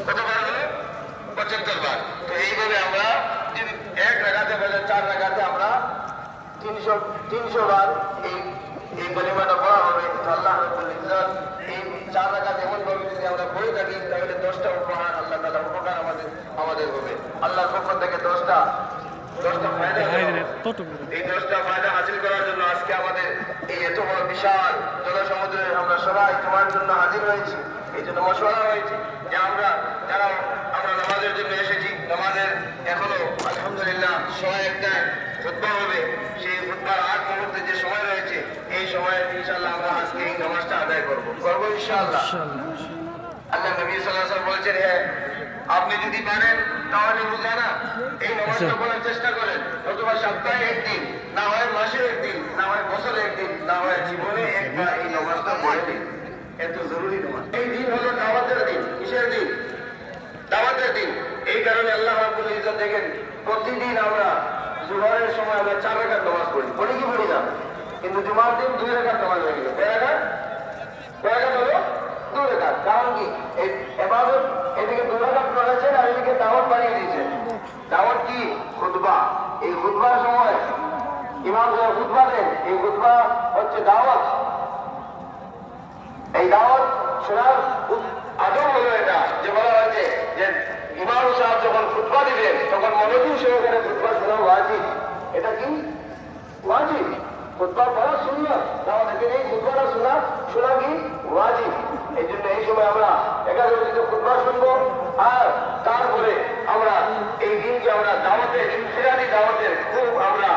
কতবার হলো? 75 বার। তো এইভাবে আমরা যদি এক রাকাতে বলে 4 রাকাতে আমরা 300 বার এই এই কলিমাটা পড়া হবে। আল্লাহ রাব্বুল ইজ্জত এই 4 রাকাত এমন ভাবে যদি আমরা পড়ে থাকি তাহলে 10টা উপহার আল্লাহ তাআলা উপকার আমাদের হবে। আল্লাহর পক্ষ থেকে 10টা ফায়দা হবে। এই 10টা ফায়দা হাসিল করার জন্য আজকে আমাদের এই এত বড় বিশাল জনসমুদ্রে আমরা সবাই তোমার জন্য হাজির হয়েছি। এই জন্য মশওয়ারা হয়েছে যে আমরা নামাজের জন্য এসেছি। নামাজের এখনো আলহামদুলিল্লাহ সময় একটা খুতবা হবে। সেই খুতবার আগ মুহূর্তে যে সময় রয়েছে এই সময়ে ইনশাআল্লাহ আমরা আজকে এই নামাজটা আদায় করবো ইনশাআল্লাহ। আল্লাহ নবী সাল্লাল্লাহু আলাইহি ওয়াসাল্লাম বলছেন, হ্যাঁ আপনি যদি পারেন তাহলে রোজানা এই নামাজটা পড়ার চেষ্টা করেন, অথবা সপ্তাহে একদিন, না হয় মাসে একদিন, না হয় বছরে একদিন, না হয় জীবনে একবার এই নামাজটা পড়ে দিন। এত জরুরি নামাজ। এই দিন হলো দাওয়াতের দিন। কিসের দিন? দাওয়াতের দিন। এই কারণে আল্লাহ রাব্বুল ইজ্জত দেখেন প্রতিদিন আমরা জোহরের সময় আমরা 4 রাকাত নামাজ পড়ি কি পড়ি না? কিন্তু জুমার দিন 2 রাকাত নামাজ হয়ে গেল। কয় রাকাত হলো? 2 রাকাত। কারণ কি? এই ইবাদত এদিকে 2 রাকাত করেছেন আর এদিকে দাওয়াত বানিয়ে দিয়েছেন। দাওয়াত কি? খুতবা। এই খুতবার সময় ইমাম সাহেব খুতবা দেন। এই খুতবা হচ্ছে দাওয়াত। এই দাওয়াত শোনার আদব হলো এটা, যে বলা হয়েছে যে ইমাম সাহেব যখন খুতবা দিবেন তখন মনোযোগ সহকারে খুতবা শোনা ওয়াজিব। এটা কি? ওয়াজিব। খুতবা পড়া সুন্নাত, তাহলে এই খুতবাটা শোনা কি? ওয়াজিব। এই জন্য এই সময় আমরা একাগ্রচিত খুতবা শুনবো, আর তারপরে আমরা এই দিনকে আমরা দাওয়াতের ইনফিরাদি দাওয়াতের খুব আমরা